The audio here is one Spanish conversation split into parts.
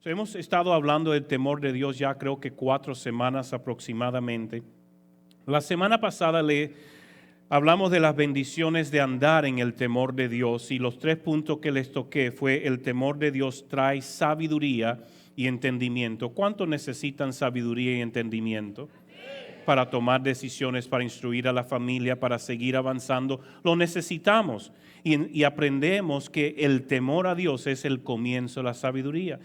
Hemos estado hablando del temor de Dios ya creo que 4 semanas aproximadamente. La semana pasada hablamos de las bendiciones de andar en el temor de Dios y los 3 puntos que les toqué fue el temor de Dios trae sabiduría y entendimiento. ¿Cuánto necesitan sabiduría y entendimiento? Para tomar decisiones, para instruir a la familia, para seguir avanzando. Lo necesitamos y aprendemos que el temor a Dios es el comienzo de la sabiduría.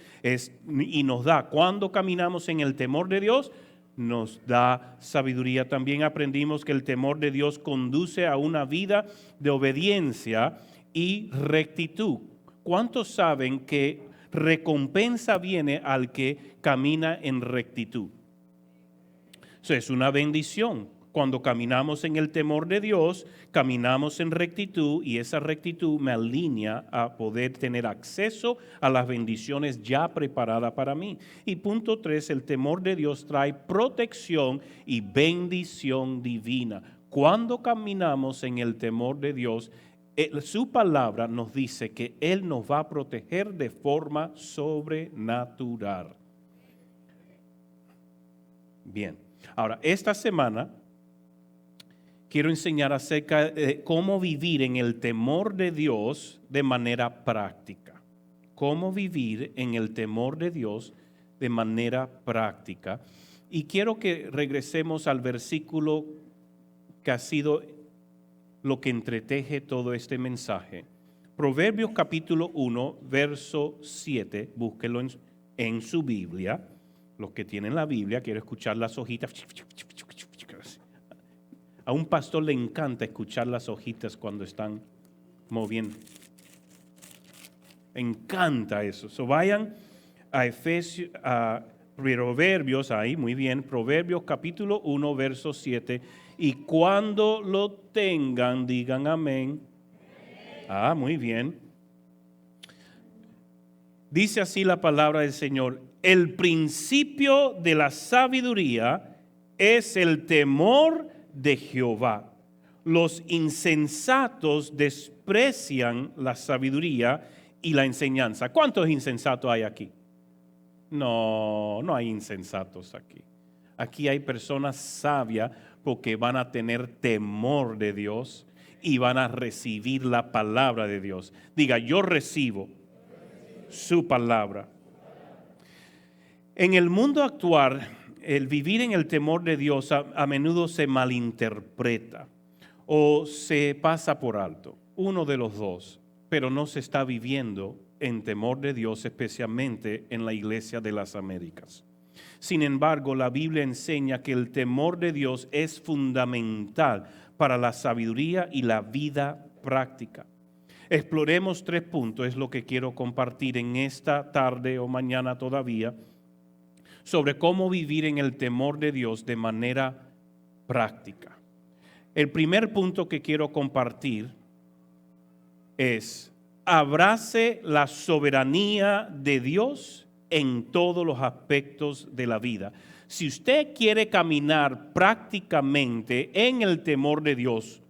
Y nos da, cuando caminamos en el temor de Dios, nos da sabiduría. También aprendimos que el temor de Dios conduce a una vida de obediencia y rectitud. ¿Cuántos saben que recompensa viene al que camina en rectitud? Es una bendición. Cuando caminamos en el temor de Dios, caminamos en rectitud y esa rectitud me alinea a poder tener acceso a las bendiciones ya preparadas para mí. Y punto 3, el temor de Dios trae protección y bendición divina. Cuando caminamos en el temor de Dios, su palabra nos dice que Él nos va a proteger de forma sobrenatural. Bien. Ahora, esta semana quiero enseñar acerca de cómo vivir en el temor de Dios de manera práctica. Cómo vivir en el temor de Dios de manera práctica. Y quiero que regresemos al versículo que ha sido lo que entreteje todo este mensaje. Proverbios capítulo 1, verso 7, búsquelo en su Biblia. Los que tienen la Biblia, quiero escuchar las hojitas. A un pastor le encanta escuchar las hojitas cuando están moviendo. Encanta eso. Vayan a Proverbios, ahí muy bien, Proverbios capítulo 1, verso 7. Y cuando lo tengan, digan amén. Muy bien. Dice así la palabra del Señor. El principio de la sabiduría es el temor de Jehová. Los insensatos desprecian la sabiduría y la enseñanza. ¿Cuántos insensatos hay aquí? No hay insensatos aquí. Aquí hay personas sabias porque van a tener temor de Dios y van a recibir la palabra de Dios. Diga, yo recibo su palabra. En el mundo actual, el vivir en el temor de Dios a menudo se malinterpreta o se pasa por alto, uno de los dos, pero no se está viviendo en temor de Dios, especialmente en la Iglesia de las Américas. Sin embargo, la Biblia enseña que el temor de Dios es fundamental para la sabiduría y la vida práctica. Exploremos 3 puntos, es lo que quiero compartir en esta tarde o mañana todavía, sobre cómo vivir en el temor de Dios de manera práctica. El primer punto que quiero compartir es: abrace la soberanía de Dios en todos los aspectos de la vida. Si usted quiere caminar prácticamente en el temor de Dios,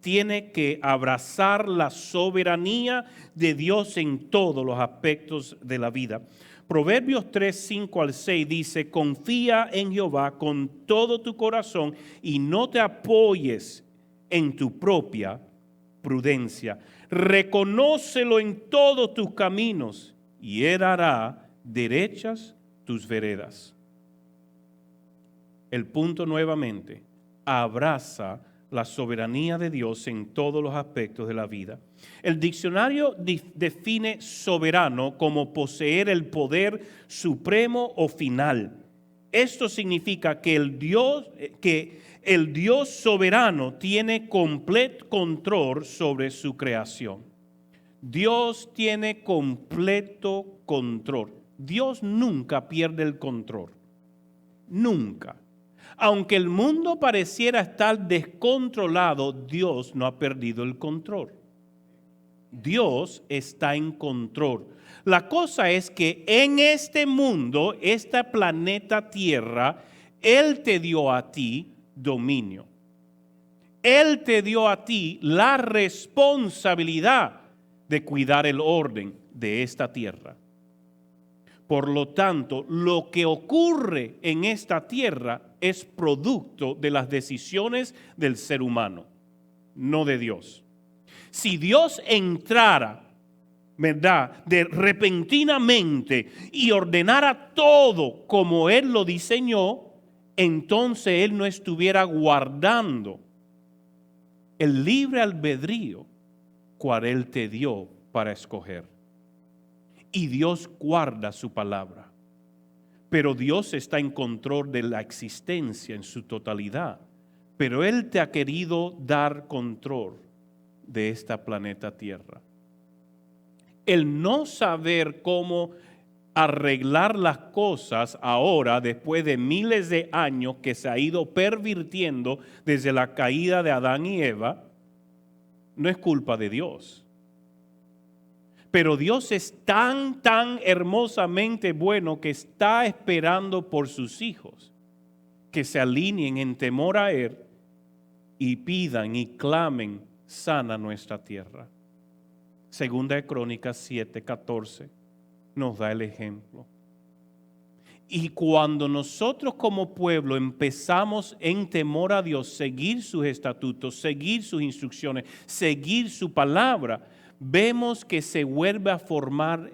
tiene que abrazar la soberanía de Dios en todos los aspectos de la vida. Proverbios 3, 5 al 6 dice: confía en Jehová con todo tu corazón y no te apoyes en tu propia prudencia. Reconócelo en todos tus caminos y Él hará derechas tus veredas. El punto nuevamente: abraza la soberanía de Dios en todos los aspectos de la vida. El diccionario define soberano como poseer el poder supremo o final. Esto significa que el Dios soberano tiene completo control sobre su creación. Dios tiene completo control. Dios nunca pierde el control. Nunca. Aunque el mundo pareciera estar descontrolado, Dios no ha perdido el control. Dios está en control. La cosa es que en este mundo, este planeta Tierra, Él te dio a ti dominio. Él te dio a ti la responsabilidad de cuidar el orden de esta tierra. Por lo tanto, lo que ocurre en esta tierra es producto de las decisiones del ser humano, no de Dios. Si Dios entrara, ¿verdad?, de repentinamente y ordenara todo como Él lo diseñó, entonces Él no estuviera guardando el libre albedrío cual Él te dio para escoger. Y Dios guarda su palabra. Pero Dios está en control de la existencia en su totalidad. Pero Él te ha querido dar control de esta planeta Tierra. El no saber cómo arreglar las cosas ahora, después de miles de años que se ha ido pervirtiendo desde la caída de Adán y Eva, no es culpa de Dios. Pero Dios es tan hermosamente bueno que está esperando por sus hijos que se alineen en temor a Él y pidan y clamen, sana nuestra tierra. Segunda de Crónicas 7:14 nos da el ejemplo. Y cuando nosotros como pueblo empezamos en temor a Dios, seguir sus estatutos, seguir sus instrucciones, seguir su palabra, vemos que se vuelve a formar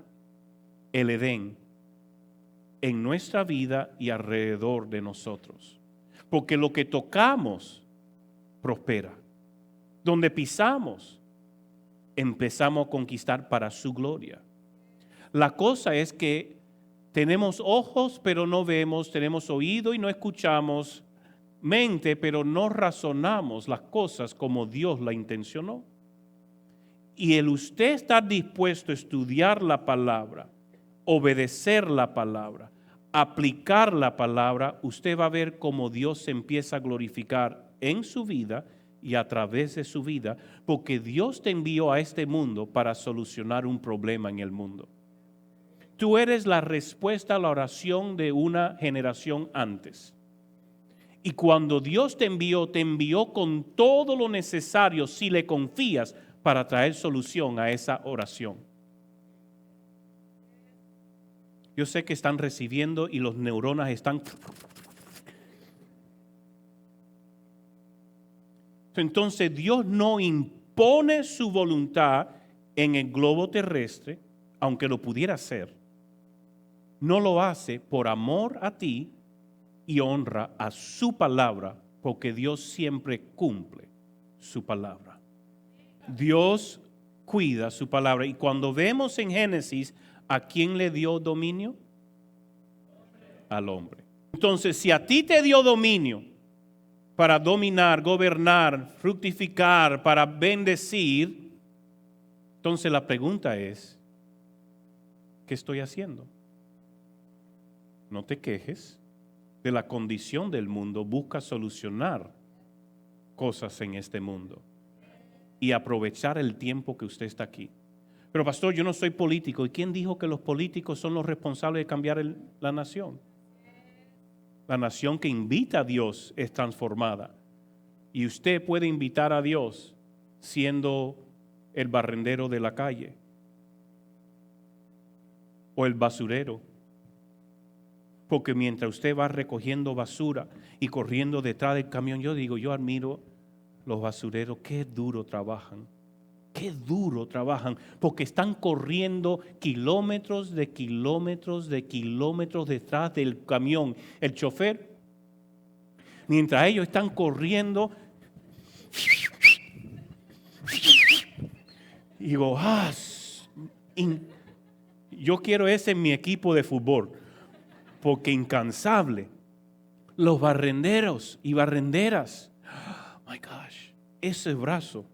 el Edén en nuestra vida y alrededor de nosotros. Porque lo que tocamos prospera. Donde pisamos, empezamos a conquistar para su gloria. La cosa es que tenemos ojos pero no vemos, tenemos oído y no escuchamos, mente pero no razonamos las cosas como Dios la intencionó. Y el usted estar dispuesto a estudiar la palabra, obedecer la palabra, aplicar la palabra, usted va a ver cómo Dios se empieza a glorificar en su vida y a través de su vida, porque Dios te envió a este mundo para solucionar un problema en el mundo. Tú eres la respuesta a la oración de una generación antes. Y cuando Dios te envió con todo lo necesario si le confías para traer solución a esa oración. Yo sé que están recibiendo y los neuronas están... Entonces Dios no impone su voluntad en el globo terrestre, aunque lo pudiera hacer. No lo hace por amor a ti y honra a su palabra, porque Dios siempre cumple su palabra. Dios cuida su palabra. Y cuando vemos en Génesis, ¿a quién le dio dominio? Al hombre. Entonces, si a ti te dio dominio para dominar, gobernar, fructificar, para bendecir, entonces la pregunta es, ¿qué estoy haciendo? No te quejes de la condición del mundo, busca solucionar cosas en este mundo y aprovechar el tiempo que usted está aquí. Pero pastor, yo no soy político. ¿Y quién dijo que los políticos son los responsables de cambiar la nación? La nación que invita a Dios es transformada. Y usted puede invitar a Dios siendo el barrendero de la calle o el basurero. Porque mientras usted va recogiendo basura y corriendo detrás del camión, yo admiro los basureros, qué duro trabajan. Qué duro trabajan, porque están corriendo kilómetros de kilómetros de kilómetros detrás del camión. El chofer, mientras ellos están corriendo, y digo, yo quiero ese en mi equipo de fútbol, porque incansable. Los barrenderos y barrenderas, oh my gosh, ese brazo,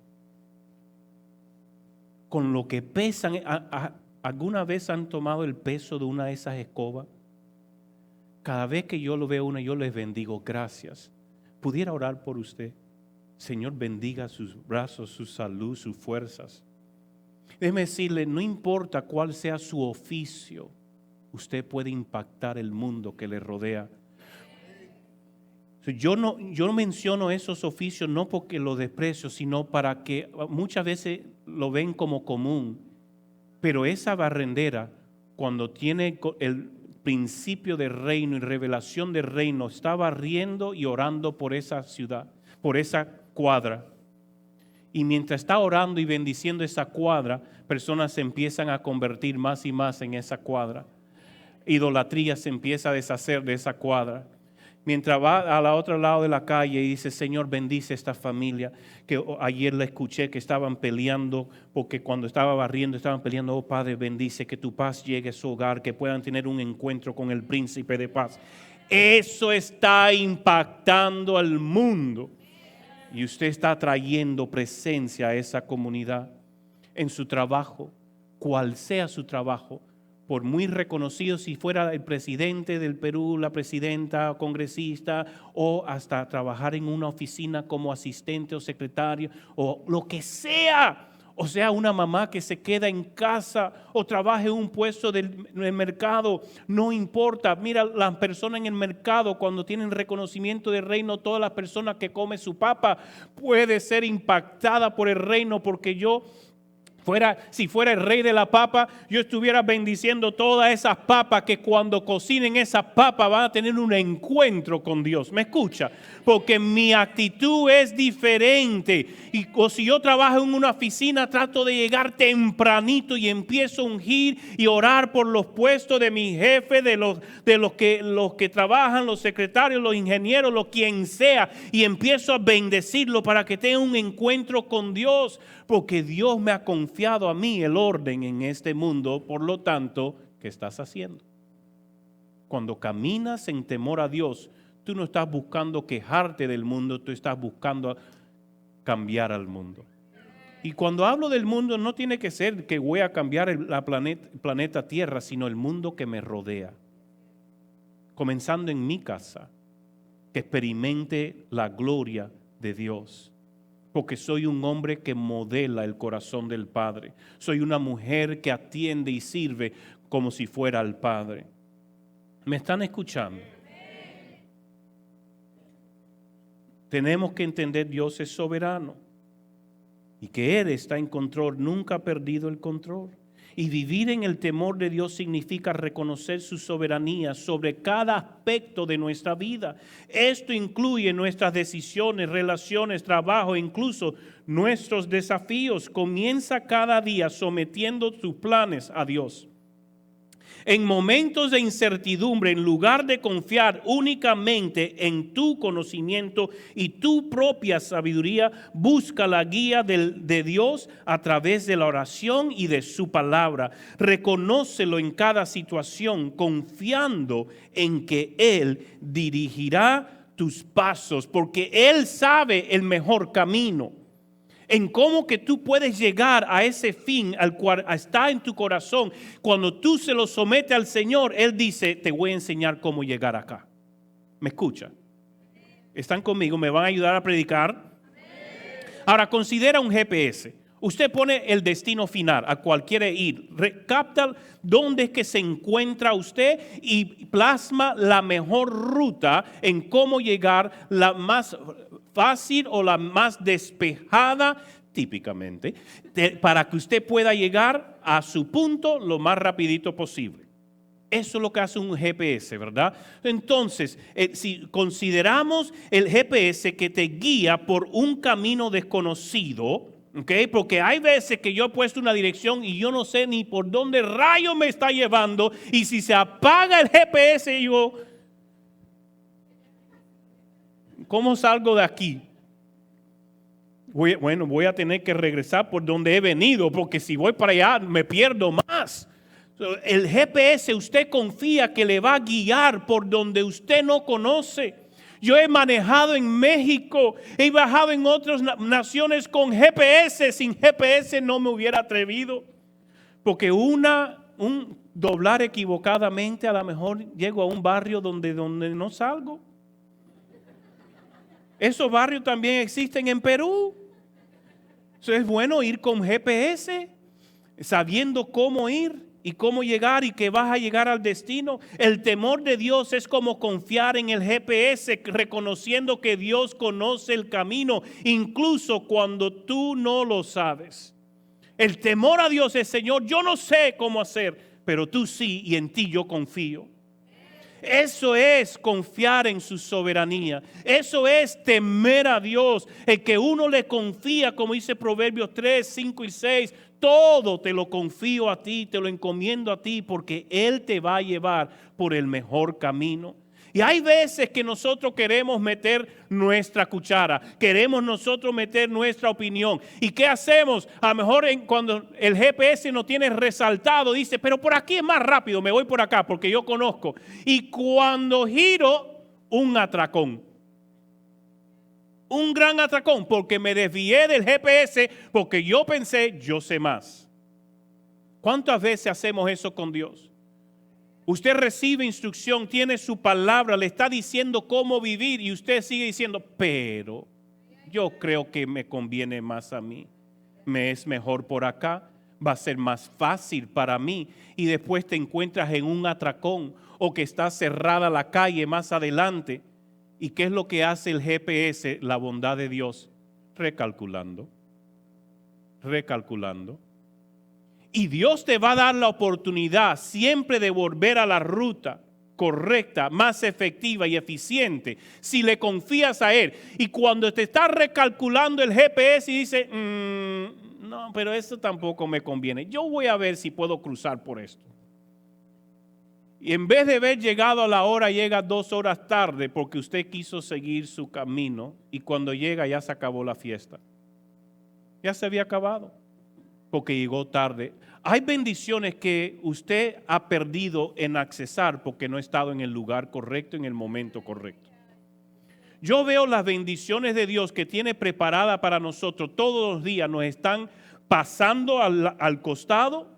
con lo que pesan, ¿alguna vez han tomado el peso de una de esas escobas? Cada vez que yo lo veo una, yo les bendigo, gracias. ¿Pudiera orar por usted? Señor, bendiga sus brazos, su salud, sus fuerzas. Déjeme decirle, no importa cuál sea su oficio, usted puede impactar el mundo que le rodea. Yo no menciono esos oficios no porque los desprecio, sino para que muchas veces lo ven como común. Pero esa barrendera, cuando tiene principio de reino y revelación de reino, está barriendo y orando por esa ciudad, por esa cuadra. Y mientras está orando y bendiciendo esa cuadra, personas se empiezan a convertir más y más en esa cuadra. Idolatría se empieza a deshacer de esa cuadra. Mientras va al otro lado de la calle y dice, Señor, bendice esta familia, que ayer la escuché que estaban peleando, porque cuando estaba barriendo estaban peleando, oh Padre, bendice, que tu paz llegue a su hogar, que puedan tener un encuentro con el príncipe de paz. Eso está impactando al mundo. Y usted está trayendo presencia a esa comunidad en su trabajo, cual sea su trabajo. Por muy reconocido, si fuera el presidente del Perú, la presidenta, congresista, o hasta trabajar en una oficina como asistente o secretario, o lo que sea. O sea, una mamá que se queda en casa o trabaja en un puesto del mercado, no importa. Mira, las personas en el mercado, cuando tienen reconocimiento del reino, todas las personas que comen su papa puede ser impactada por el reino, porque si fuera el rey de la papa, yo estuviera bendiciendo todas esas papas, que cuando cocinen esas papas van a tener un encuentro con Dios. ¿Me escucha? Porque mi actitud es diferente. O si yo trabajo en una oficina, trato de llegar tempranito y empiezo a ungir y orar por los puestos de mi jefe, de los que trabajan, los secretarios, los ingenieros, quien sea, y empiezo a bendecirlo para que tenga un encuentro con Dios. Porque Dios me ha confiado a mí el orden en este mundo. Por lo tanto, ¿qué estás haciendo? Cuando caminas en temor a Dios, tú no estás buscando quejarte del mundo, tú estás buscando cambiar al mundo. Y cuando hablo del mundo, no tiene que ser que voy a cambiar el planeta Tierra, sino el mundo que me rodea. Comenzando en mi casa, que experimente la gloria de Dios. Porque soy un hombre que modela el corazón del Padre. Soy una mujer que atiende y sirve como si fuera al Padre. ¿Me están escuchando? Tenemos que entender Dios es soberano y que Él está en control, nunca ha perdido el control. Y vivir en el temor de Dios significa reconocer su soberanía sobre cada aspecto de nuestra vida. Esto incluye nuestras decisiones, relaciones, trabajo, incluso nuestros desafíos. Comienza cada día sometiendo tus planes a Dios. En momentos de incertidumbre, en lugar de confiar únicamente en tu conocimiento y tu propia sabiduría, busca la guía de Dios a través de la oración y de su palabra. Reconócelo en cada situación, confiando en que Él dirigirá tus pasos, porque Él sabe el mejor camino. En cómo que tú puedes llegar a ese fin al cual está en tu corazón. Cuando tú se lo sometes al Señor, Él dice, te voy a enseñar cómo llegar acá. ¿Me escucha? ¿Están conmigo? ¿Me van a ayudar a predicar? Ahora, considera un GPS. Usted pone el destino final a cual quiere ir. Capta dónde es que se encuentra usted y plasma la mejor ruta en cómo llegar, la más fácil o la más despejada típicamente, para que usted pueda llegar a su punto lo más rapidito posible. Eso es lo que hace un GPS, ¿verdad? Entonces, si consideramos el GPS que te guía por un camino desconocido, ¿okay? Porque hay veces que yo he puesto una dirección y yo no sé ni por dónde rayo me está llevando, y si se apaga el GPS, yo, ¿cómo salgo de aquí? Voy a tener que regresar por donde he venido, porque si voy para allá me pierdo más. El GPS, usted confía que le va a guiar por donde usted no conoce. Yo he manejado en México, he bajado en otras naciones con GPS. Sin GPS no me hubiera atrevido, porque un doblar equivocadamente, a lo mejor llego a un barrio donde no salgo. Esos barrios también existen en Perú. Entonces es bueno ir con GPS, sabiendo cómo ir y cómo llegar y que vas a llegar al destino. El temor de Dios es como confiar en el GPS, reconociendo que Dios conoce el camino, incluso cuando tú no lo sabes. El temor a Dios es, Señor, yo no sé cómo hacer, pero tú sí, y en ti yo confío. Eso es confiar en su soberanía. Eso es temer a Dios. El que uno le confía, como dice Proverbios 3, 5 y 6. Todo te lo confío a ti, te lo encomiendo a ti, porque Él te va a llevar por el mejor camino. Y hay veces que nosotros queremos meter nuestra cuchara, queremos nosotros meter nuestra opinión. ¿Y qué hacemos? A lo mejor cuando el GPS nos tiene resaltado, dice, pero por aquí es más rápido, me voy por acá porque yo conozco. Y cuando giro, un atracón. Un gran atracón, porque me desvié del GPS, porque yo pensé, yo sé más. ¿Cuántas veces hacemos eso con Dios? Usted recibe instrucción, tiene su palabra, le está diciendo cómo vivir y usted sigue diciendo, pero yo creo que me conviene más a mí, me es mejor por acá, va a ser más fácil para mí. Y después te encuentras en un atracón o que está cerrada la calle más adelante. ¿Y qué es lo que hace el GPS, la bondad de Dios? Recalculando. Y Dios te va a dar la oportunidad siempre de volver a la ruta correcta, más efectiva y eficiente, si le confías a Él. Y cuando te está recalculando el GPS y dice, no, pero esto tampoco me conviene. Yo voy a ver si puedo cruzar por esto. Y en vez de haber llegado a la hora, llega 2 horas tarde porque usted quiso seguir su camino y cuando llega ya se acabó la fiesta. Ya se había acabado. Porque llegó tarde. Hay bendiciones que usted ha perdido en accesar porque no ha estado en el lugar correcto, en el momento correcto. Yo veo las bendiciones de Dios que tiene preparada para nosotros todos los días. Nos están pasando al costado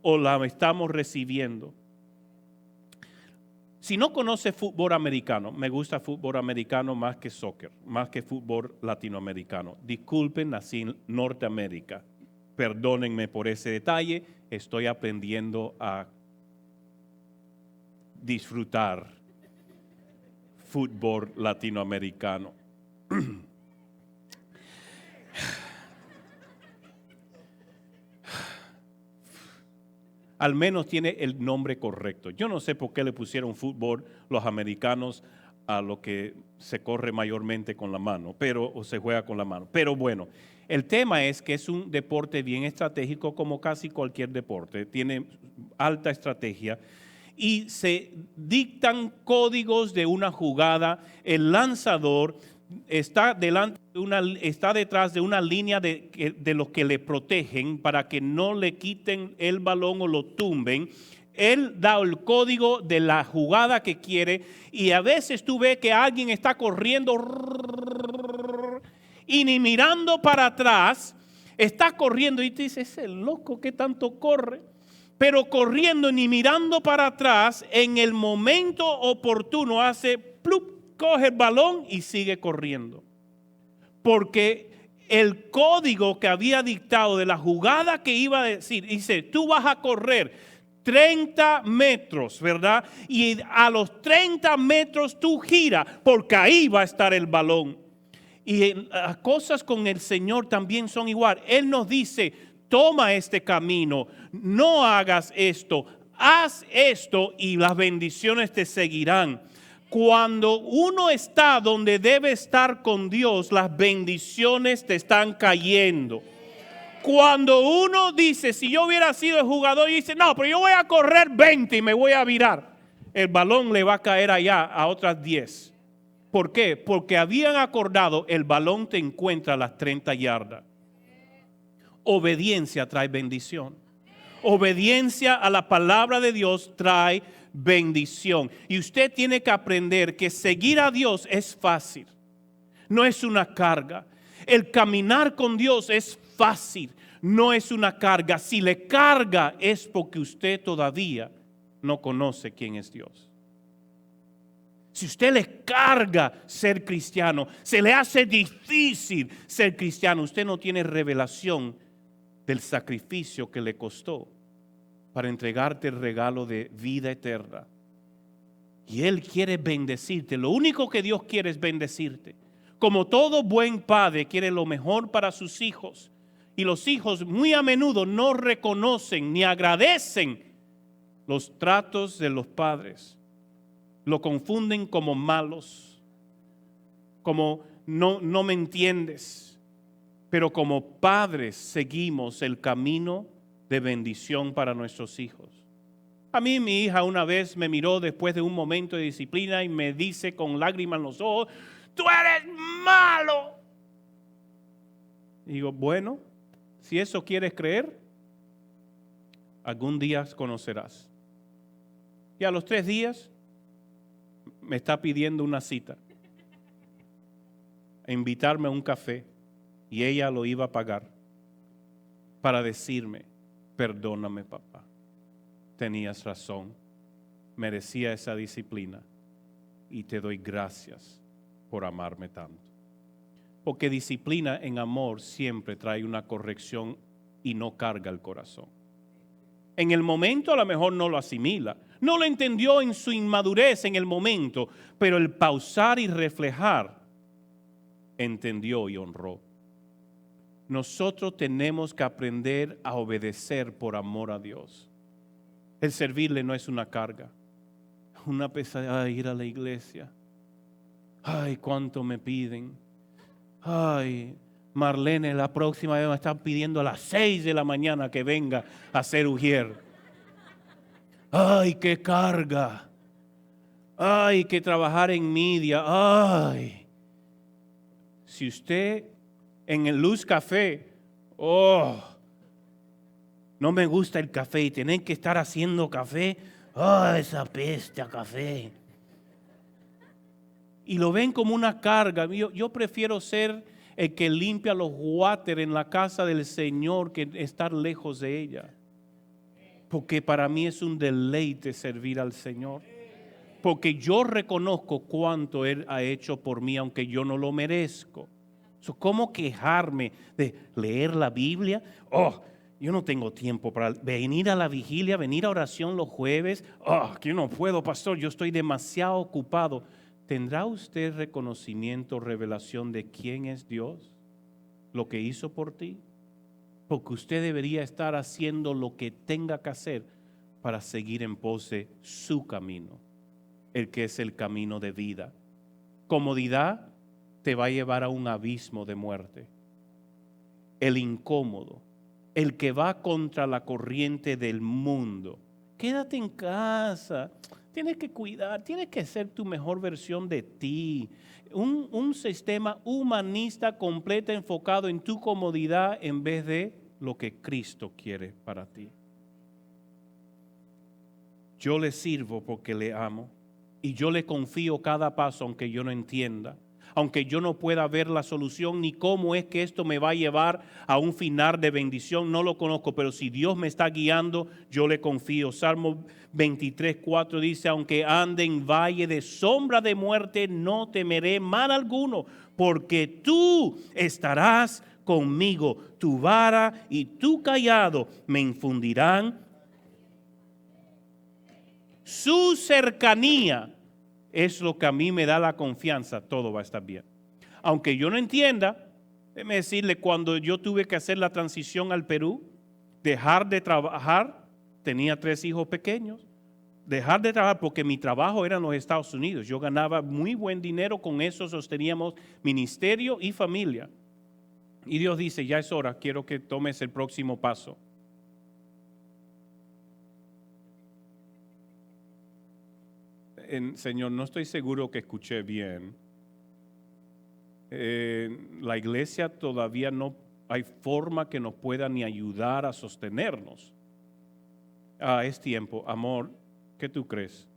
o la estamos recibiendo. Si no conoce fútbol americano, me gusta fútbol americano más que soccer, más que fútbol latinoamericano. Disculpen, nací en Norteamérica. Perdónenme por ese detalle, estoy aprendiendo a disfrutar fútbol latinoamericano. Al menos tiene el nombre correcto. Yo no sé por qué le pusieron fútbol los americanos a lo que se corre mayormente con la mano, o se juega con la mano. Pero bueno. El tema es que es un deporte bien estratégico como casi cualquier deporte, tiene alta estrategia y se dictan códigos de una jugada. El lanzador está detrás de una línea de los que le protegen para que no le quiten el balón o lo tumben. Él da el código de la jugada que quiere y a veces tú ves que alguien está corriendo y ni mirando para atrás, está corriendo y te dices, ese loco que tanto corre, pero corriendo ni mirando para atrás, en el momento oportuno hace plup, coge el balón y sigue corriendo. Porque el código que había dictado de la jugada que iba a decir, dice, tú vas a correr 30 metros, ¿verdad? Y a los 30 metros tú giras, porque ahí va a estar el balón. Y las cosas con el Señor también son igual. Él nos dice, toma este camino, no hagas esto, haz esto y las bendiciones te seguirán. Cuando uno está donde debe estar con Dios, las bendiciones te están cayendo. Cuando uno dice, si yo hubiera sido el jugador y dice, no, pero yo voy a correr 20 y me voy a virar, el balón le va a caer allá a otras 10. ¿Por qué? Porque habían acordado, el balón te encuentra a las 30 yardas. Obediencia trae bendición. Obediencia a la palabra de Dios trae bendición. Y usted tiene que aprender que seguir a Dios es fácil. No es una carga. El caminar con Dios es fácil. No es una carga. Si le carga es porque usted todavía no conoce quién es Dios. Si usted le carga ser cristiano, se le hace difícil ser cristiano, usted no tiene revelación del sacrificio que le costó para entregarte el regalo de vida eterna. Y Él quiere bendecirte. Lo único que Dios quiere es bendecirte. Como todo buen padre quiere lo mejor para sus hijos. Y los hijos muy a menudo no reconocen ni agradecen los tratos de los padres. lo confunden como malos, como no me entiendes. Pero como padres seguimos el camino de bendición para nuestros hijos. A mí mi hija una vez me miró después de un momento de disciplina y me dice con lágrimas en los ojos: ¡tú eres malo! Y digo, bueno, si eso quieres creer, algún día conocerás. Y a los 3 días me está pidiendo una cita, a invitarme a un café, y ella lo iba a pagar para decirme: perdóname, papá, tenías razón, merecía esa disciplina y te doy gracias por amarme tanto. Porque disciplina en amor siempre trae una corrección y no carga el corazón. En el momento a lo mejor no lo asimila, no lo entendió en su inmadurez en el momento, pero el pausar y reflejar, entendió y honró. Nosotros tenemos que aprender a obedecer por amor a Dios. El servirle no es una carga, una pesadilla. Ay, ir a la iglesia. Ay, cuánto me piden. Ay, Marlene, la próxima vez me están pidiendo a las 6 de la mañana que venga a hacer ujier. Ay, qué carga. Ay, que trabajar en media. Ay. Si usted en el Luz Café, no me gusta el café y tienen que estar haciendo café, esa peste a café. Y lo ven como una carga. Yo prefiero ser el que limpia los water en la casa del Señor que estar lejos de ella. Porque para mí es un deleite servir al Señor. Porque yo reconozco cuánto Él ha hecho por mí, aunque yo no lo merezco. ¿Cómo quejarme de leer la Biblia? Yo no tengo tiempo para venir a la vigilia, venir a oración los jueves. Que yo no puedo, pastor, yo estoy demasiado ocupado. ¿Tendrá usted reconocimiento, revelación de quién es Dios? Lo que hizo por ti. Porque usted debería estar haciendo lo que tenga que hacer para seguir en pos de su camino, el que es el camino de vida. Comodidad te va a llevar a un abismo de muerte. El incómodo, el que va contra la corriente del mundo. Quédate en casa. Tienes que cuidar, tienes que ser tu mejor versión de ti. Un sistema humanista completo enfocado en tu comodidad en vez de lo que Cristo quiere para ti. Yo le sirvo porque le amo y yo le confío cada paso aunque yo no entienda. Aunque yo no pueda ver la solución ni cómo es que esto me va a llevar a un final de bendición, no lo conozco, pero si Dios me está guiando, yo le confío. Salmo 23:4 dice: aunque ande en valle de sombra de muerte, no temeré mal alguno, porque tú estarás conmigo, tu vara y tu cayado me infundirán. Su cercanía es lo que a mí me da la confianza, todo va a estar bien. Aunque yo no entienda, déjeme decirle, cuando yo tuve que hacer la transición al Perú, dejar de trabajar, tenía 3 hijos pequeños, dejar de trabajar porque mi trabajo era en los Estados Unidos. Yo ganaba muy buen dinero, con eso sosteníamos ministerio y familia. Y Dios dice: ya es hora, quiero que tomes el próximo paso. Señor, no estoy seguro que escuché bien. La iglesia todavía no hay forma que nos pueda ni ayudar a sostenernos. Es tiempo, amor, ¿qué tú crees?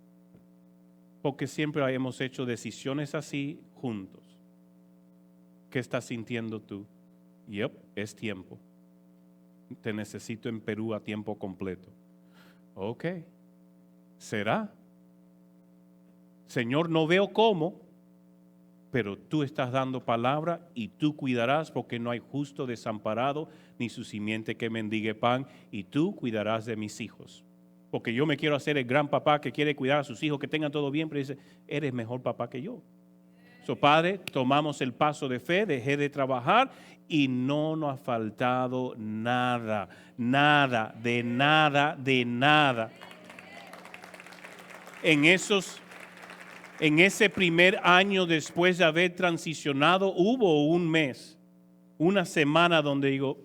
Porque siempre hemos hecho decisiones así juntos. ¿Qué estás sintiendo tú? Es tiempo. Te necesito en Perú a tiempo completo. Ok, ¿será? Señor, no veo cómo, pero tú estás dando palabra y tú cuidarás, porque no hay justo desamparado ni su simiente que mendigue pan, y tú cuidarás de mis hijos. Porque yo me quiero hacer el gran papá que quiere cuidar a sus hijos, que tengan todo bien, pero dice: eres mejor papá que yo. Padre, tomamos el paso de fe, dejé de trabajar y no nos ha faltado nada, nada, de nada, de nada. En esos en ese primer año después de haber transicionado, hubo un mes, una semana donde digo,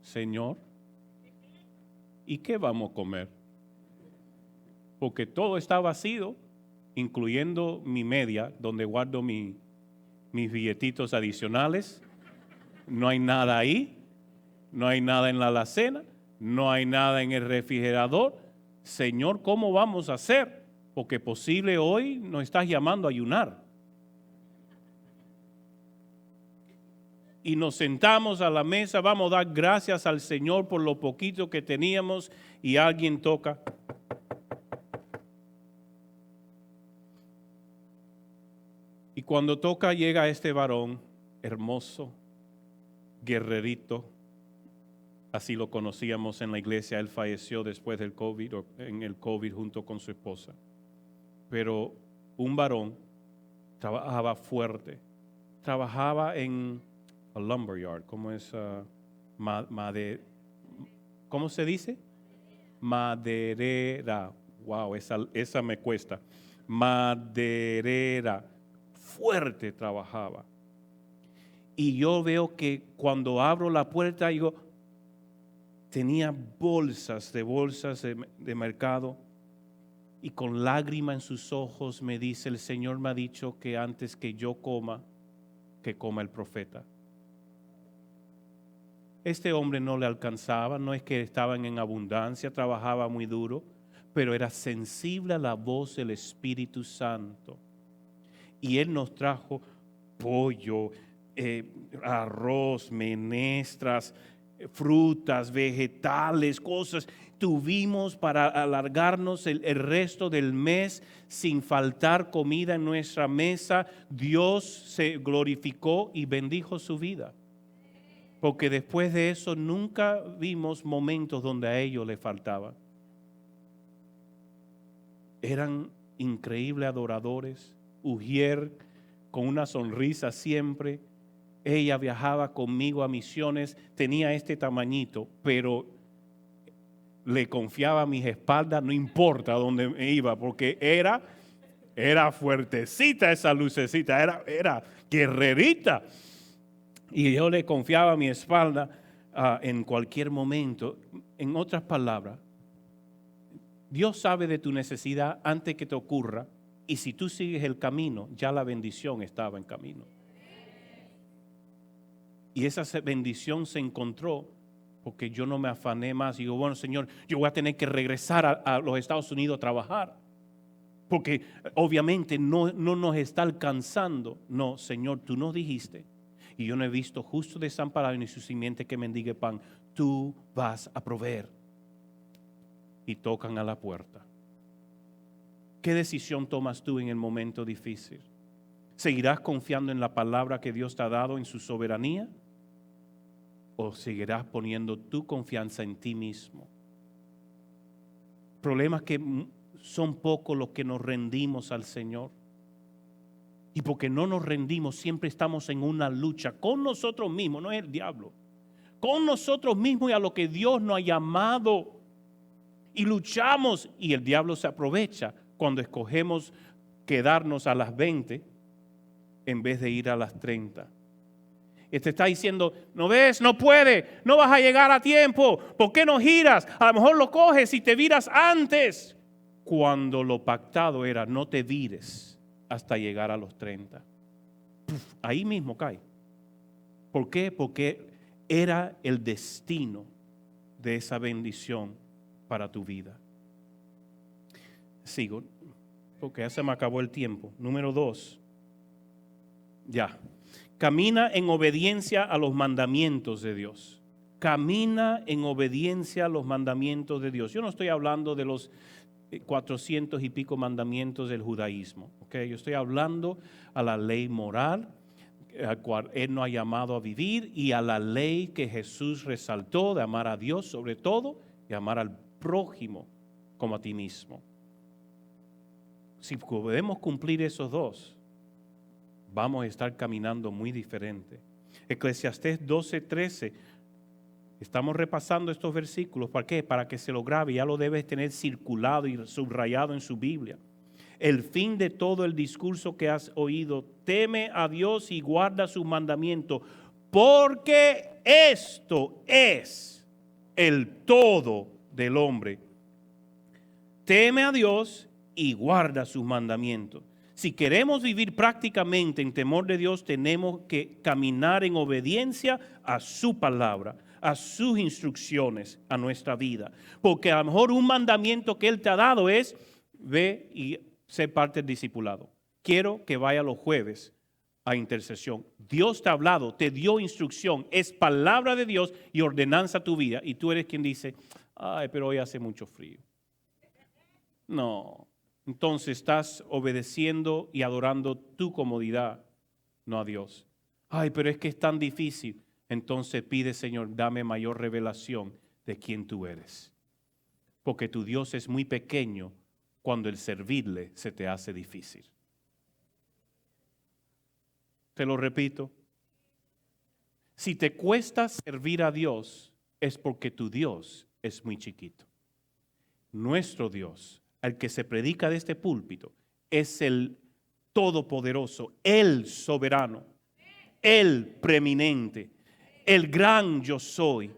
Señor, ¿y qué vamos a comer? Porque todo está vacío, incluyendo mi media, donde guardo mis billetitos adicionales. No hay nada ahí, no hay nada en la alacena, no hay nada en el refrigerador. Señor, ¿cómo vamos a hacer? Porque posible hoy nos estás llamando a ayunar. Y nos sentamos a la mesa, vamos a dar gracias al Señor por lo poquito que teníamos, y alguien toca. Y cuando toca llega este varón hermoso, guerrerito, así lo conocíamos en la iglesia. Él falleció después del COVID, o en el COVID junto con su esposa. Pero un varón, trabajaba fuerte, trabajaba en a lumberyard, ¿cómo es? ¿Cómo se dice? Maderera. Wow, esa me cuesta. Maderera. Fuerte trabajaba. Y yo veo que cuando abro la puerta, digo, tenía bolsas de mercado, y con lágrima en sus ojos me dice, el Señor me ha dicho que antes que yo coma, que coma el profeta. Este hombre no le alcanzaba, no es que estaban en abundancia, trabajaba muy duro, pero era sensible a la voz del Espíritu Santo. Y Él nos trajo pollo, arroz, menestras, frutas, vegetales, cosas. Tuvimos para alargarnos el resto del mes sin faltar comida en nuestra mesa. Dios se glorificó y bendijo su vida. Porque después de eso nunca vimos momentos donde a ellos les faltaba. Eran increíbles adoradores. Ujier, con una sonrisa siempre. Ella viajaba conmigo a misiones, tenía este tamañito, pero le confiaba a mis espaldas, no importa dónde me iba, porque era fuertecita esa lucecita, era guerrerita. Y yo le confiaba a mi espalda en cualquier momento. En otras palabras, Dios sabe de tu necesidad antes que te ocurra, y si tú sigues el camino, ya la bendición estaba en camino. Y esa bendición se encontró porque yo no me afané más. Y digo, bueno, Señor, yo voy a tener que regresar a los Estados Unidos a trabajar, porque obviamente no nos está alcanzando. No, Señor, tú nos dijiste, y yo no he visto justo desamparado ni su simiente que mendigue pan. Tú vas a proveer. Y tocan a la puerta. ¿Qué decisión tomas tú en el momento difícil? ¿Seguirás confiando en la palabra que Dios te ha dado, en su soberanía? ¿O seguirás poniendo tu confianza en ti mismo? Problemas que son pocos los que nos rendimos al Señor. Y porque no nos rendimos, siempre estamos en una lucha con nosotros mismos, no es el diablo. Con nosotros mismos y a lo que Dios nos ha llamado. Y luchamos, y el diablo se aprovecha cuando escogemos quedarnos a las 20 en vez de ir a las 30. Y te está diciendo, no ves, no puede, no vas a llegar a tiempo. ¿Por qué no giras? A lo mejor lo coges y te viras antes. Cuando lo pactado era, no te vires hasta llegar a los 30. Ahí mismo cae. ¿Por qué? Porque era el destino de esa bendición para tu vida. Sigo, porque ya se me acabó el tiempo. Número 2. Ya. Camina en obediencia a los mandamientos de Dios. Camina en obediencia a los mandamientos de Dios. Yo no estoy hablando de los 400 y pico mandamientos del judaísmo. ¿Okay? Yo estoy hablando a la ley moral, a cual Él nos ha llamado a vivir, y a la ley que Jesús resaltó de amar a Dios sobre todo y amar al prójimo como a ti mismo. Si podemos cumplir esos dos, vamos a estar caminando muy diferente. Eclesiastés 12:13. Estamos repasando estos versículos. ¿Para qué? Para que se lo grabe. Ya lo debes tener circulado y subrayado en su Biblia. el fin de todo el discurso que has oído. Teme a Dios y guarda sus mandamientos, porque esto es el todo del hombre. Teme a Dios y guarda sus mandamientos. Si queremos vivir prácticamente en temor de Dios, tenemos que caminar en obediencia a su palabra, a sus instrucciones, a nuestra vida. Porque a lo mejor un mandamiento que Él te ha dado es, ve y sé parte del discipulado. Quiero que vaya los jueves a intercesión. Dios te ha hablado, te dio instrucción, es palabra de Dios y ordenanza a tu vida. Y tú eres quien dice, ay, pero hoy hace mucho frío. No, entonces estás obedeciendo y adorando tu comodidad, no a Dios. Ay, pero es que es tan difícil. Entonces pide, Señor, dame mayor revelación de quién tú eres. Porque tu Dios es muy pequeño cuando el servirle se te hace difícil. Te lo repito. Si te cuesta servir a Dios, es porque tu Dios es muy chiquito. Nuestro Dios, al que se predica de este púlpito, es el todopoderoso, el soberano, el preeminente, el gran yo soy,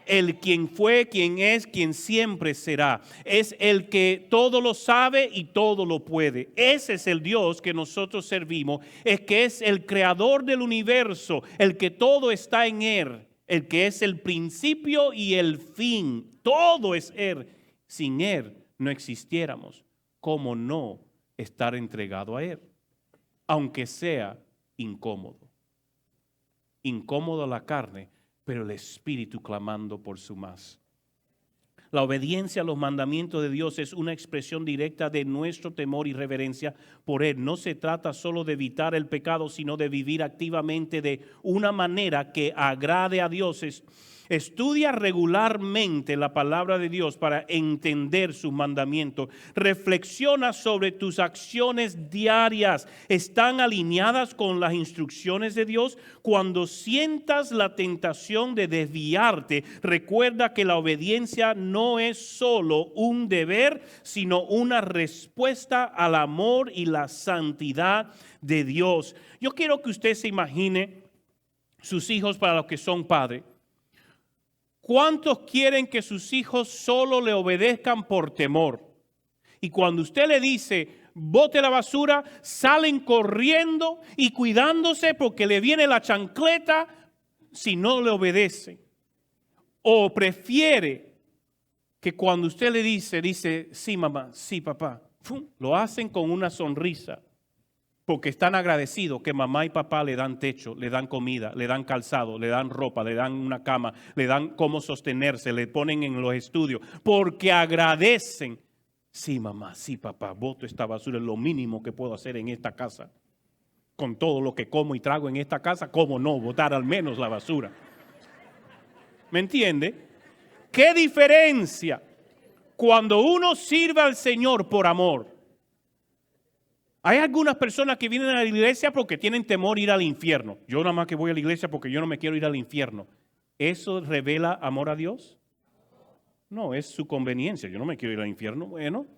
el quien fue, quien es, quien siempre será. Es el que todo lo sabe y todo lo puede. Ese es el Dios que nosotros servimos, es que es el creador del universo, el que todo está en Él, el que es el principio y el fin. Todo es Él. Sin Él no existiéramos. ¿Cómo no estar entregado a Él? Aunque sea incómodo. Incómodo a la carne, pero el espíritu clamando por su más. La obediencia a los mandamientos de Dios es una expresión directa de nuestro temor y reverencia por Él. No se trata solo de evitar el pecado, sino de vivir activamente de una manera que agrade a Dios. Estudia regularmente la palabra de Dios para entender sus mandamientos. Reflexiona sobre tus acciones diarias. ¿Están alineadas con las instrucciones de Dios? Cuando sientas la tentación de desviarte, recuerda que la obediencia no es solo un deber, sino una respuesta al amor y la santidad de Dios. Yo quiero que usted se imagine sus hijos para los que son padres. ¿Cuántos quieren que sus hijos solo le obedezcan por temor? Y cuando usted le dice, bote la basura, salen corriendo y cuidándose porque le viene la chancleta si no le obedece. O prefiere que cuando usted le dice, sí mamá, sí papá, lo hacen con una sonrisa. Porque están agradecidos que mamá y papá le dan techo, le dan comida, le dan calzado, le dan ropa, le dan una cama, le dan cómo sostenerse, le ponen en los estudios. Porque agradecen. Sí, mamá, sí, papá, boto esta basura, es lo mínimo que puedo hacer en esta casa. Con todo lo que como y trago en esta casa, ¿cómo no botar al menos la basura? ¿Me entiende? ¿Qué diferencia cuando uno sirve al Señor por amor? Hay algunas personas que vienen a la iglesia porque tienen temor ir al infierno. Yo nada más que voy a la iglesia porque yo no me quiero ir al infierno. ¿Eso revela amor a Dios? No, es su conveniencia. Yo no me quiero ir al infierno. Bueno,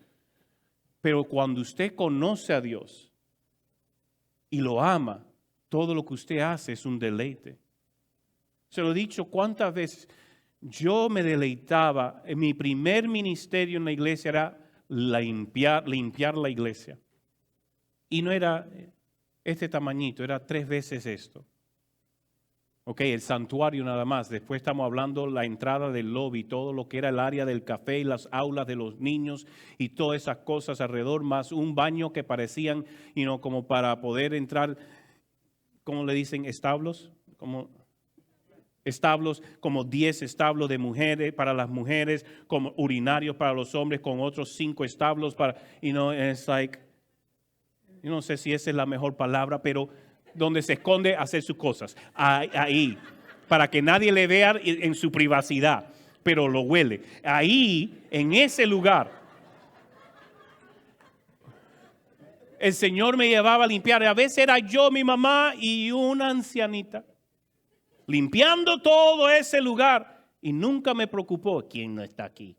pero cuando usted conoce a Dios y lo ama, todo lo que usted hace es un deleite. Se lo he dicho cuántas veces. Yo me deleitaba. En mi primer ministerio en la iglesia era limpiar la iglesia. Y no era este tamañito, era 3 veces esto. Ok, el santuario nada más. Después estamos hablando la entrada del lobby, todo lo que era el área del café y las aulas de los niños y todas esas cosas alrededor, más un baño que parecían, como para poder entrar, ¿cómo le dicen? Establos, como 10 establos de mujeres para las mujeres, como urinarios para los hombres, con otros 5 establos para, it's like, yo no sé si esa es la mejor palabra, pero donde se esconde hacer sus cosas. Ahí, para que nadie le vea en su privacidad, pero lo huele. Ahí, en ese lugar, el Señor me llevaba a limpiar. A veces era yo, mi mamá y una ancianita, limpiando todo ese lugar. Y nunca me preocupó quién no está aquí.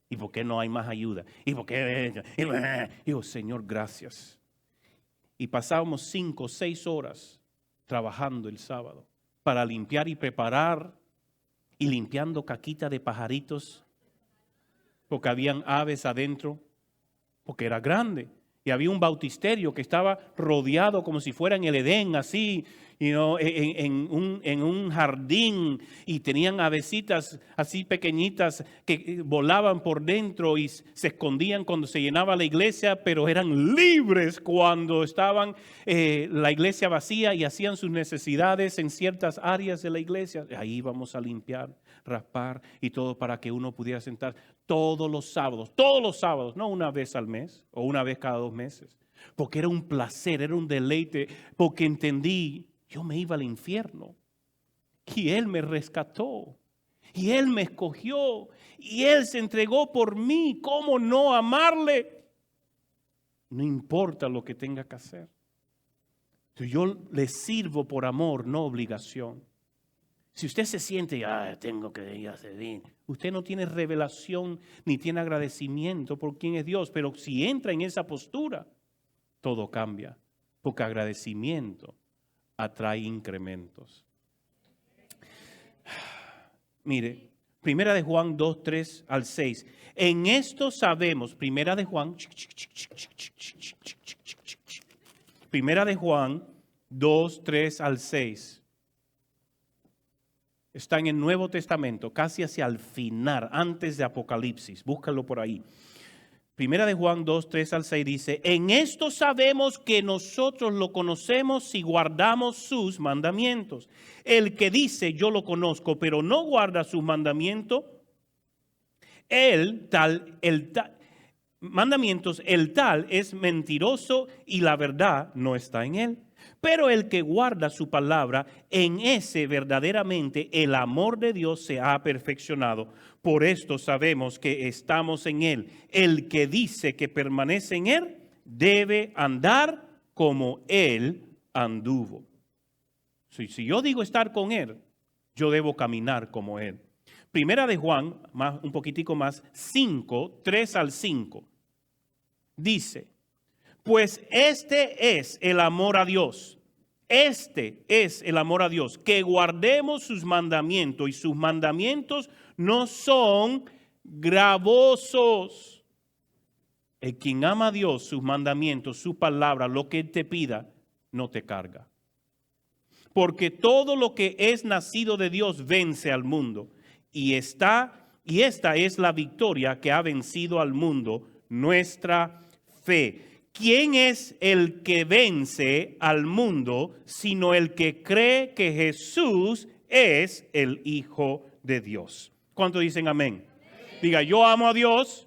¿Y por qué no hay más ayuda? ¿Y por qué? Digo, Señor, gracias. Y pasábamos 5 o 6 horas trabajando el sábado para limpiar y preparar, y limpiando caquita de pajaritos, porque habían aves adentro, porque era grande. Y había un bautisterio que estaba rodeado como si fuera en el Edén, así, en un jardín, y tenían avecitas así pequeñitas que volaban por dentro y se escondían cuando se llenaba la iglesia, pero eran libres cuando estaban la iglesia vacía y hacían sus necesidades en ciertas áreas de la iglesia. Ahí íbamos a limpiar, raspar y todo para que uno pudiera sentar todos los sábados, no una vez al mes o una vez cada 2 meses, porque era un placer, era un deleite, porque entendí, yo me iba al infierno y Él me rescató y Él me escogió y Él se entregó por mí. ¿Cómo no amarle? No importa lo que tenga que hacer. Yo le sirvo por amor, no obligación. Si usted se siente, tengo que ir a servir, usted no tiene revelación ni tiene agradecimiento por quién es Dios. Pero si entra en esa postura, todo cambia, porque agradecimiento atrae incrementos. Mire, Primera de Juan 2, 3 al 6. En esto sabemos, Primera de Juan 2, 3 al 6. Está en el Nuevo Testamento, casi hacia el final, antes de Apocalipsis. Búscalo por ahí. Primera de Juan 2, 3 al 6 dice: en esto sabemos que nosotros lo conocemos si guardamos sus mandamientos. El que dice yo lo conozco, pero no guarda sus mandamientos, el tal es mentiroso y la verdad no está en él. Pero el que guarda su palabra, en ese verdaderamente el amor de Dios se ha perfeccionado. Por esto sabemos que estamos en Él. El que dice que permanece en Él debe andar como Él anduvo. Si yo digo estar con Él, yo debo caminar como Él. Primera de Juan, un poquitico más, 5, 3 al 5, dice: pues este es el amor a Dios. Este es el amor a Dios, que guardemos sus mandamientos, y sus mandamientos no son gravosos. El quien ama a Dios, sus mandamientos, su palabra, lo que Él te pida, no te carga. Porque todo lo que es nacido de Dios vence al mundo. Y esta es la victoria que ha vencido al mundo, nuestra fe. ¿Quién es el que vence al mundo sino el que cree que Jesús es el Hijo de Dios? ¿Cuántos dicen amén? Diga, yo amo a Dios,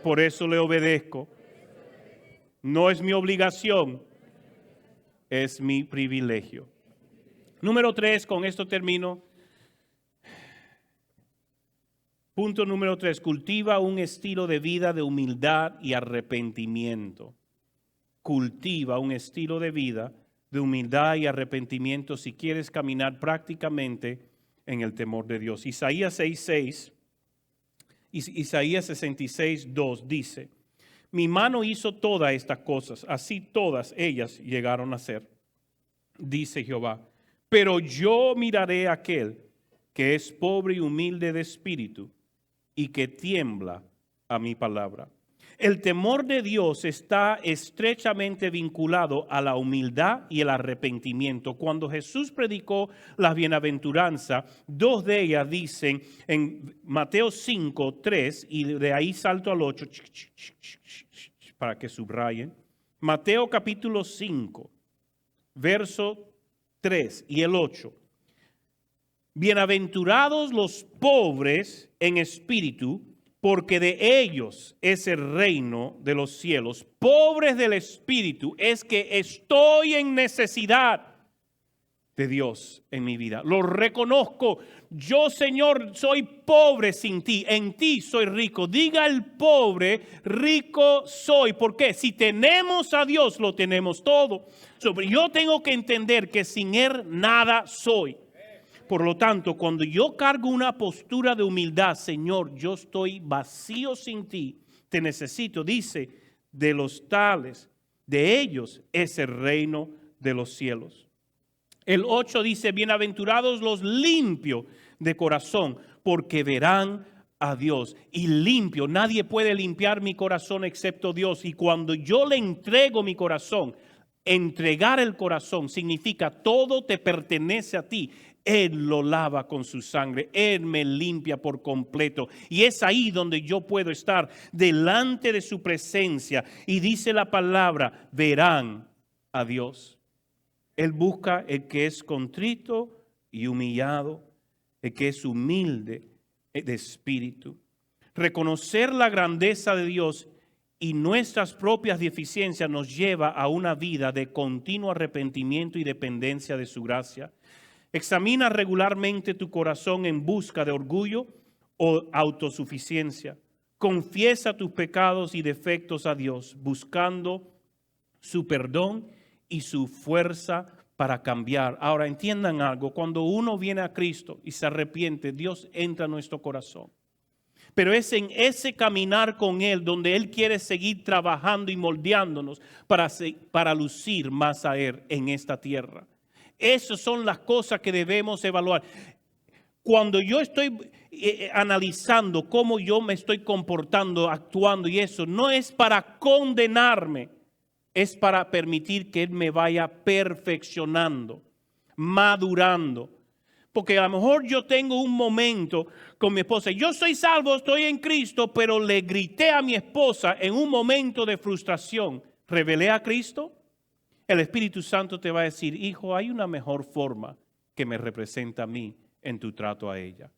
por eso le obedezco. No es mi obligación, es mi privilegio. Número 3, con esto termino. Punto número 3, cultiva un estilo de vida de humildad y arrepentimiento. Cultiva un estilo de vida de humildad y arrepentimiento si quieres caminar prácticamente en el temor de Dios. Isaías 6:6, Isaías 66:2 dice: mi mano hizo todas estas cosas, así todas ellas llegaron a ser, dice Jehová. Pero yo miraré a aquel que es pobre y humilde de espíritu y que tiembla a mi palabra. El temor de Dios está estrechamente vinculado a la humildad y el arrepentimiento. Cuando Jesús predicó las bienaventuranzas, 2 de ellas dicen en Mateo 5:3, y de ahí salto al 8, para que subrayen. Mateo capítulo 5, verso 3 y el 8. Bienaventurados los pobres en espíritu, porque de ellos es el reino de los cielos. Pobres del espíritu es que estoy en necesidad de Dios en mi vida. Lo reconozco. Yo, Señor, soy pobre sin ti. En ti soy rico. Diga el pobre, rico soy. ¿Por qué? Si tenemos a Dios, lo tenemos todo. Yo tengo que entender que sin Él nada soy. Por lo tanto, cuando yo cargo una postura de humildad, Señor, yo estoy vacío sin ti, te necesito, dice, de los tales, de ellos es el reino de los cielos. El 8 dice, bienaventurados los limpios de corazón, porque verán a Dios. Y limpio, nadie puede limpiar mi corazón excepto Dios. Y cuando yo le entrego mi corazón, entregar el corazón significa todo te pertenece a ti. Él lo lava con su sangre, Él me limpia por completo. Y es ahí donde yo puedo estar delante de su presencia. Y dice la palabra, verán a Dios. Él busca el que es contrito y humillado, el que es humilde de espíritu. Reconocer la grandeza de Dios y nuestras propias deficiencias nos lleva a una vida de continuo arrepentimiento y dependencia de su gracia. Examina regularmente tu corazón en busca de orgullo o autosuficiencia. Confiesa tus pecados y defectos a Dios, buscando su perdón y su fuerza para cambiar. Ahora entiendan algo, cuando uno viene a Cristo y se arrepiente, Dios entra a nuestro corazón. Pero es en ese caminar con Él donde Él quiere seguir trabajando y moldeándonos para lucir más a Él en esta tierra. Esas son las cosas que debemos evaluar. Cuando yo estoy analizando cómo yo me estoy comportando, actuando y eso, no es para condenarme, es para permitir que Él me vaya perfeccionando, madurando. Porque a lo mejor yo tengo un momento con mi esposa, yo soy salvo, estoy en Cristo, pero le grité a mi esposa en un momento de frustración. ¿Revelé a Cristo? El Espíritu Santo te va a decir, hijo, hay una mejor forma que me representa a mí en tu trato a ella.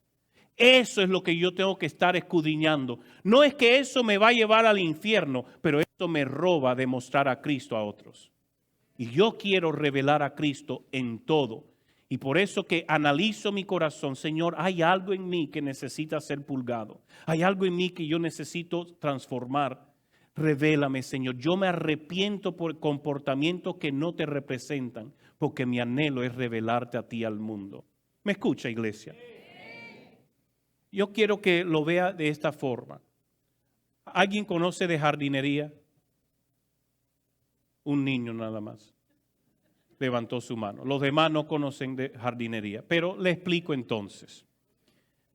Eso es lo que yo tengo que estar escudriñando. No es que eso me va a llevar al infierno, pero eso me roba de mostrar a Cristo a otros. Y yo quiero revelar a Cristo en todo. Y por eso que analizo mi corazón, Señor, hay algo en mí que necesita ser purgado. Hay algo en mí que yo necesito transformar. Revélame, Señor. Yo me arrepiento por comportamientos que no te representan, porque mi anhelo es revelarte a ti al mundo. ¿Me escucha, iglesia? Yo quiero que lo vea de esta forma. ¿Alguien conoce de jardinería? Un niño nada más levantó su mano. Los demás no conocen de jardinería, pero le explico entonces.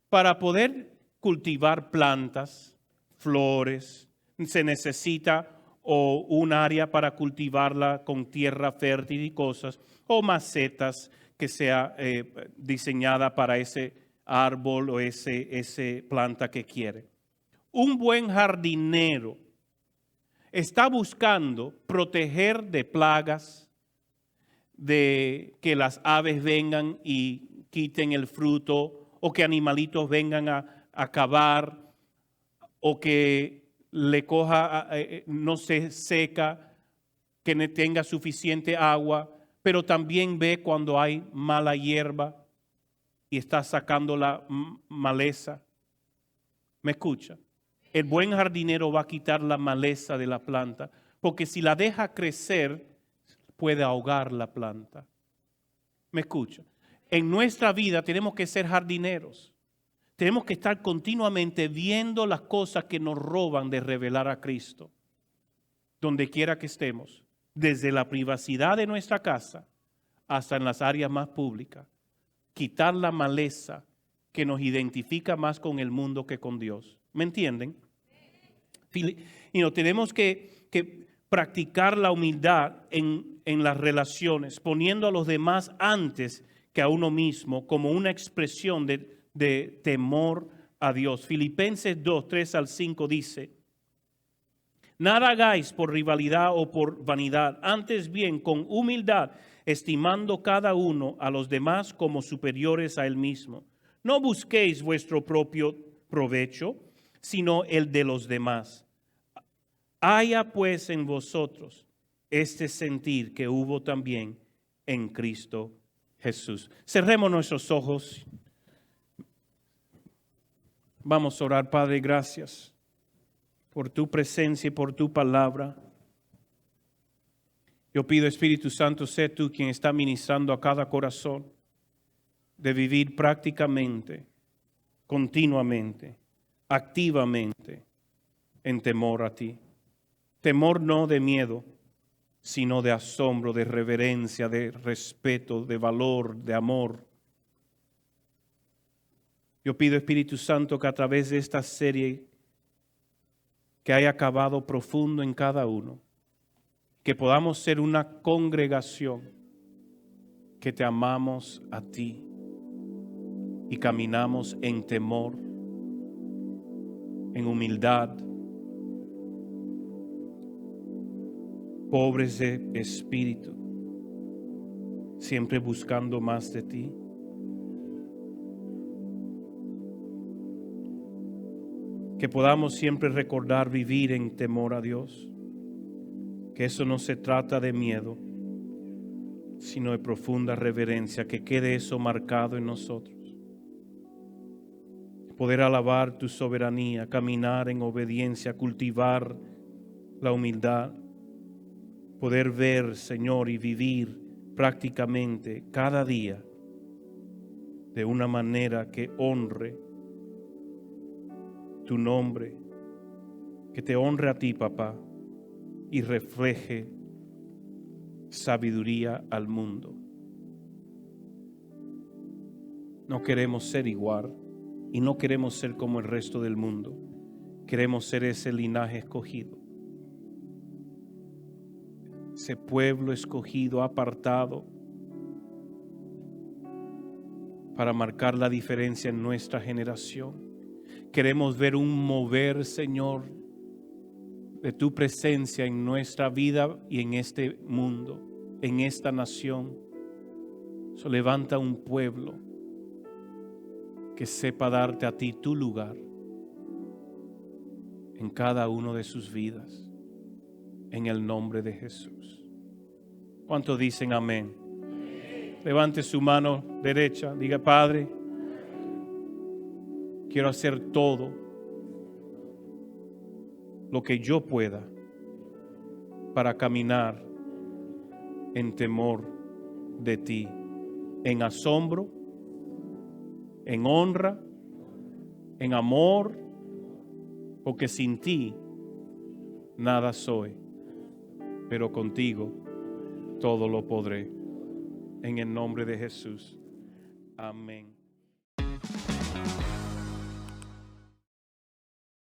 Para poder cultivar plantas, flores, se necesita o un área para cultivarla con tierra fértil y cosas, o macetas que sea diseñada para ese árbol o ese planta que quiere. Un buen jardinero está buscando proteger de plagas, de que las aves vengan y quiten el fruto, o que animalitos vengan a acabar, o que le coja, no se seca, que no tenga suficiente agua, pero también ve cuando hay mala hierba y está sacando la maleza. ¿Me escucha? El buen jardinero va a quitar la maleza de la planta, porque si la deja crecer, puede ahogar la planta. ¿Me escucha? En nuestra vida tenemos que ser jardineros. Tenemos que estar continuamente viendo las cosas que nos roban de revelar a Cristo. Donde quiera que estemos, desde la privacidad de nuestra casa hasta en las áreas más públicas. Quitar la maleza que nos identifica más con el mundo que con Dios. ¿Me entienden? Y tenemos que practicar la humildad en las relaciones, poniendo a los demás antes que a uno mismo, como una expresión de temor a Dios. Filipenses 2, 3 al 5 dice, nada hagáis por rivalidad o por vanidad, antes bien con humildad, estimando cada uno a los demás como superiores a él mismo. No busquéis vuestro propio provecho, sino el de los demás. Haya pues en vosotros este sentir que hubo también en Cristo Jesús. Cerremos nuestros ojos. Vamos a orar, Padre, gracias por tu presencia y por tu palabra. Yo pido, Espíritu Santo, sé tú quien está ministrando a cada corazón. de vivir prácticamente, continuamente, activamente, en temor a ti. Temor no de miedo, sino de asombro, de reverencia, de respeto, de valor, de amor. Yo pido, Espíritu Santo, que a través de esta serie que haya acabado profundo en cada uno, que podamos ser una congregación que te amamos a ti y caminamos en temor, en humildad, pobres de espíritu, siempre buscando más de ti. Que podamos siempre recordar vivir en temor a Dios, que eso no se trata de miedo, sino de profunda reverencia, que quede eso marcado en nosotros. Poder alabar tu soberanía, caminar en obediencia, cultivar la humildad, poder ver, Señor, y vivir prácticamente cada día de una manera que honre tu nombre, que te honre a ti, papá, y refleje sabiduría al mundo. No queremos ser igual y no queremos ser como el resto del mundo. Queremos ser ese linaje escogido, ese pueblo escogido, apartado, para marcar la diferencia en nuestra generación. Queremos ver un mover, Señor, de tu presencia en nuestra vida y en este mundo, en esta nación. So, levanta un pueblo que sepa darte a ti tu lugar en cada uno de sus vidas, en el nombre de Jesús. ¿Cuántos dicen amén? Levante su mano derecha, diga: Padre, quiero hacer todo lo que yo pueda para caminar en temor de ti, en asombro, en honra, en amor, porque sin ti nada soy, pero contigo todo lo podré. En el nombre de Jesús. Amén.